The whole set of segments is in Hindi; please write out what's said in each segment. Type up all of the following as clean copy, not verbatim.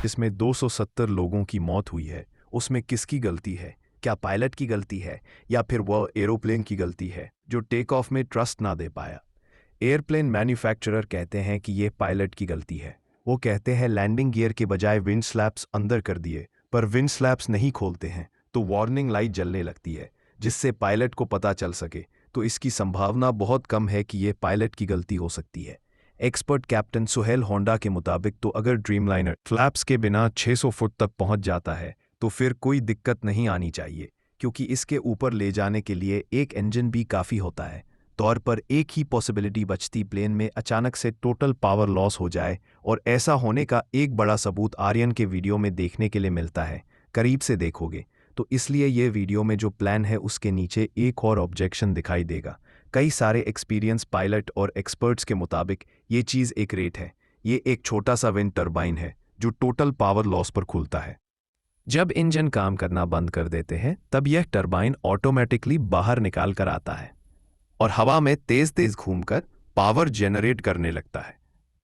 जिसमें 270 लोगों की मौत हुई है, उसमें किसकी गलती है? क्या पायलट की गलती है या फिर वह एरोप्लेन की गलती है जो टेक ऑफ में ट्रस्ट ना दे पाया? एयरप्लेन मैन्युफैक्चरर कहते हैं कि यह पायलट की गलती है। वो कहते हैं लैंडिंग गियर के बजाय विंड स्लैप्स अंदर कर दिए, पर विंड स्लैप्स नहीं खोलते हैं तो वार्निंग लाइट जलने लगती है जिससे पायलट को पता चल सके। तो इसकी संभावना बहुत कम है कि यह पायलट की गलती हो सकती है। एक्सपर्ट कैप्टन सुहेल होंडा के मुताबिक तो अगर ड्रीमलाइनर फ्लैप्स के बिना 600 फुट तक पहुंच जाता है तो फिर कोई दिक्कत नहीं आनी चाहिए, क्योंकि इसके ऊपर ले जाने के लिए एक इंजन भी काफ़ी होता है। तौर पर एक ही पॉसिबिलिटी बचती प्लेन में अचानक से टोटल पावर लॉस हो जाए, और ऐसा होने का एक बड़ा सबूत आर्यन के वीडियो में देखने के लिए मिलता है। करीब से देखोगे तो इसलिए ये वीडियो में जो प्लान है उसके नीचे एक और ऑब्जेक्शन दिखाई देगा। कई सारे एक्सपीरियंस पायलट और एक्सपर्ट्स के मुताबिक ये चीज़ एक रेट है। ये एक छोटा सा विंड टर्बाइन है जो टोटल पावर लॉस पर खुलता है। जब इंजन काम करना बंद कर देते हैं तब यह टर्बाइन ऑटोमेटिकली बाहर निकाल कर आता है और हवा में तेज तेज घूमकर पावर जनरेट करने लगता है।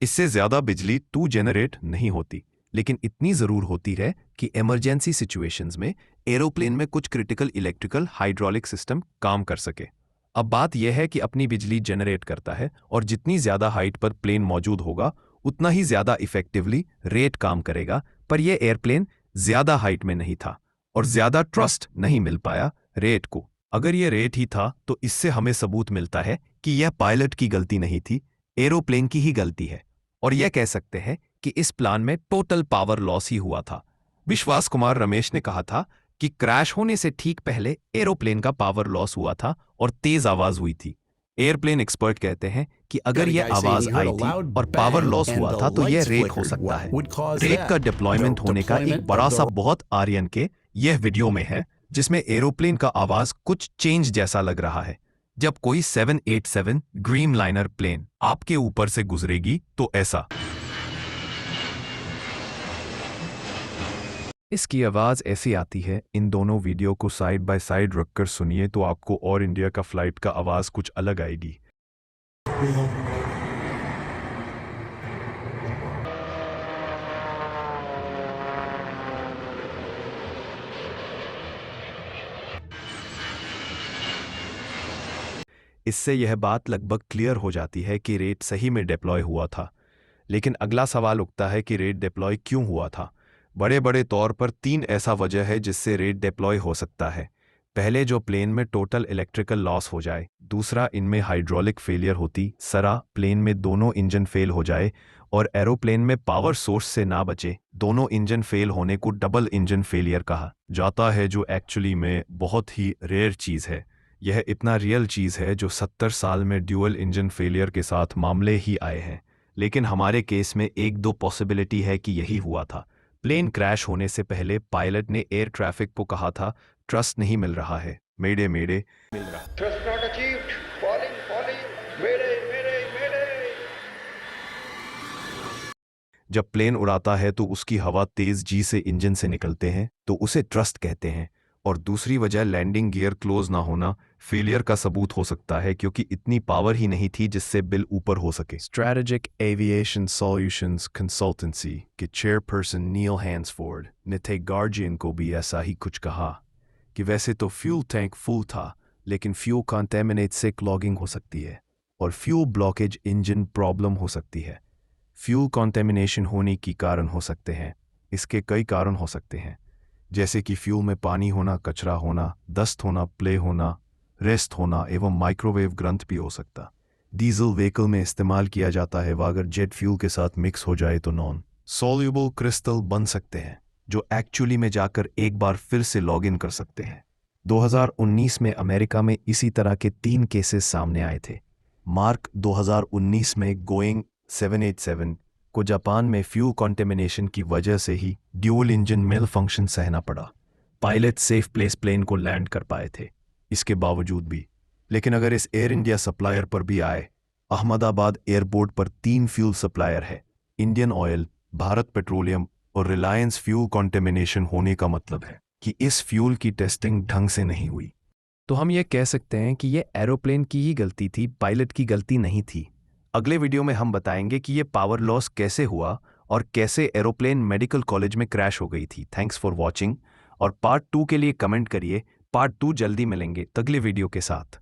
इससे ज्यादा बिजली तो जनरेट नहीं होती, लेकिन इतनी जरूर होती है कि इमरजेंसी सिचुएशंस में एरोप्लेन में कुछ क्रिटिकल इलेक्ट्रिकल हाइड्रोलिक सिस्टम काम कर सके। अब बात यह है कि अपनी बिजली जनरेट करता है और जितनी ज्यादा हाइट पर प्लेन मौजूद होगा उतना ही ज्यादा इफेक्टिवली रेट काम करेगा। पर यह एयरप्लेन ज्यादा हाइट में नहीं था और ज्यादा ट्रस्ट नहीं मिल पाया रेट को। अगर यह रेट ही था तो इससे हमें सबूत मिलता है कि यह पायलट की गलती नहीं थी, एरोप्लेन की ही गलती है। और यह कह सकते हैं कि इस प्लान में टोटल पावर लॉस ही हुआ था। विश्वास कुमार रमेश ने कहा था कि क्रैश होने से ठीक पहले एरोप्लेन का पावर लॉस हुआ था और तेज आवाज हुई थी। एयरप्लेन एक्सपर्ट कहते हैं कि अगर यह आवाज आई थी और पावर लॉस हुआ था तो यह रेक हो सकता है। रेक का डिप्लॉयमेंट होने का एक बड़ा सा बहुत आर्यन के यह वीडियो में है, जिसमें एरोप्लेन का आवाज कुछ चेंज जैसा लग रहा है। जब कोई 787 ड्रीमलाइनर प्लेन आपके ऊपर से गुजरेगी तो ऐसा इसकी आवाज ऐसी आती है। इन दोनों वीडियो को साइड बाय साइड रखकर सुनिए तो आपको और इंडिया का फ्लाइट का आवाज कुछ अलग आएगी। इससे यह बात लगभग क्लियर हो जाती है कि रेट सही में डिप्लॉय हुआ था। लेकिन अगला सवाल उठता है कि रेट डिप्लॉय क्यों हुआ था। बड़े बड़े तौर पर 3 ऐसा वजह है जिससे रेट डिप्लॉय हो सकता है। पहले, जो प्लेन में टोटल इलेक्ट्रिकल लॉस हो जाए। दूसरा, इनमें हाइड्रोलिक फेलियर होती सरा प्लेन में दोनों इंजन फेल हो जाए और एरोप्लेन में पावर सोर्स से ना बचे। दोनों इंजन फेल होने को डबल इंजन फेलियर कहा जाता है, जो एक्चुअली में बहुत ही रेयर चीज़ है। यह इतना रियल चीज़ है जो 70 साल में ड्यूअल इंजन फेलियर के साथ मामले ही आए हैं। लेकिन हमारे केस में एक दो पॉसिबिलिटी है कि यही हुआ था। प्लेन क्रैश होने से पहले पायलट ने एयर ट्रैफिक को कहा था ट्रस्ट नहीं मिल रहा है, मेडे मेडे मिल रहा। Trust not achieved. Falling, falling. Mayday, mayday, mayday. जब प्लेन उड़ाता है तो उसकी हवा तेज जी से इंजन से निकलते हैं तो उसे ट्रस्ट कहते हैं। और दूसरी वजह, लैंडिंग गियर क्लोज ना होना फेलियर का सबूत हो सकता है, क्योंकि इतनी पावर ही नहीं थी जिससे बिल ऊपर हो सके। स्ट्रैटेजिक एविएशन सॉल्यूशंस कंसल्टेंसी के चेयरपर्सन नील हैंसफोर्ड ने थे गार्जियन को भी ऐसा ही कुछ कहा कि वैसे तो फ्यूल टैंक फुल था, लेकिन फ्यूल कंटेमिनेट से क्लॉगिंग हो सकती है और फ्यूल ब्लॉकेज इंजन प्रॉब्लम हो सकती है। फ्यूल कंटेमिनेशन होने की कारण हो सकते हैं। इसके कई कारण हो सकते हैं, जैसे कि फ्यूल में पानी होना, कचरा होना, डस्ट होना, प्ले होना, रेस्ट होना एवं माइक्रोवेव ग्रंथ भी हो सकता। डीजल व्हीकल में इस्तेमाल किया जाता है, वह अगर जेट फ्यूल के साथ मिक्स हो जाए तो नॉन सॉल्युबल क्रिस्टल बन सकते हैं, जो एक्चुअली में जाकर एक बार फिर से लॉग इन कर सकते हैं। 2019 में अमेरिका में इसी तरह के 3 केसेस सामने आए थे। मार्च 2019 में गोइंग 787 को जापान में फ्यूल कंटेमिनेशन की वजह से ही ड्यूल इंजन मेल फंक्शन सहना पड़ा। पायलट सेफ प्लेस प्लेन को लैंड कर पाए थे इसके बावजूद भी। लेकिन अगर इस एयर इंडिया सप्लायर पर भी आए, अहमदाबाद एयरपोर्ट पर 3 फ्यूल सप्लायर है, इंडियन ऑयल, भारत पेट्रोलियम और रिलायंस। फ्यूल कंटेमिनेशन होने का मतलब है कि इस फ्यूल की टेस्टिंग ढंग से नहीं हुई। तो हम ये कह सकते हैं कि ये एरोप्लेन की ही गलती थी, पायलट की गलती नहीं थी। अगले वीडियो में हम बताएंगे कि ये पावर लॉस कैसे हुआ और कैसे एरोप्लेन मेडिकल कॉलेज में क्रैश हो गई थी। थैंक्स फॉर वॉचिंग, और पार्ट 2 के लिए कमेंट करिए। पार्ट 2 जल्दी मिलेंगे अगले वीडियो के साथ।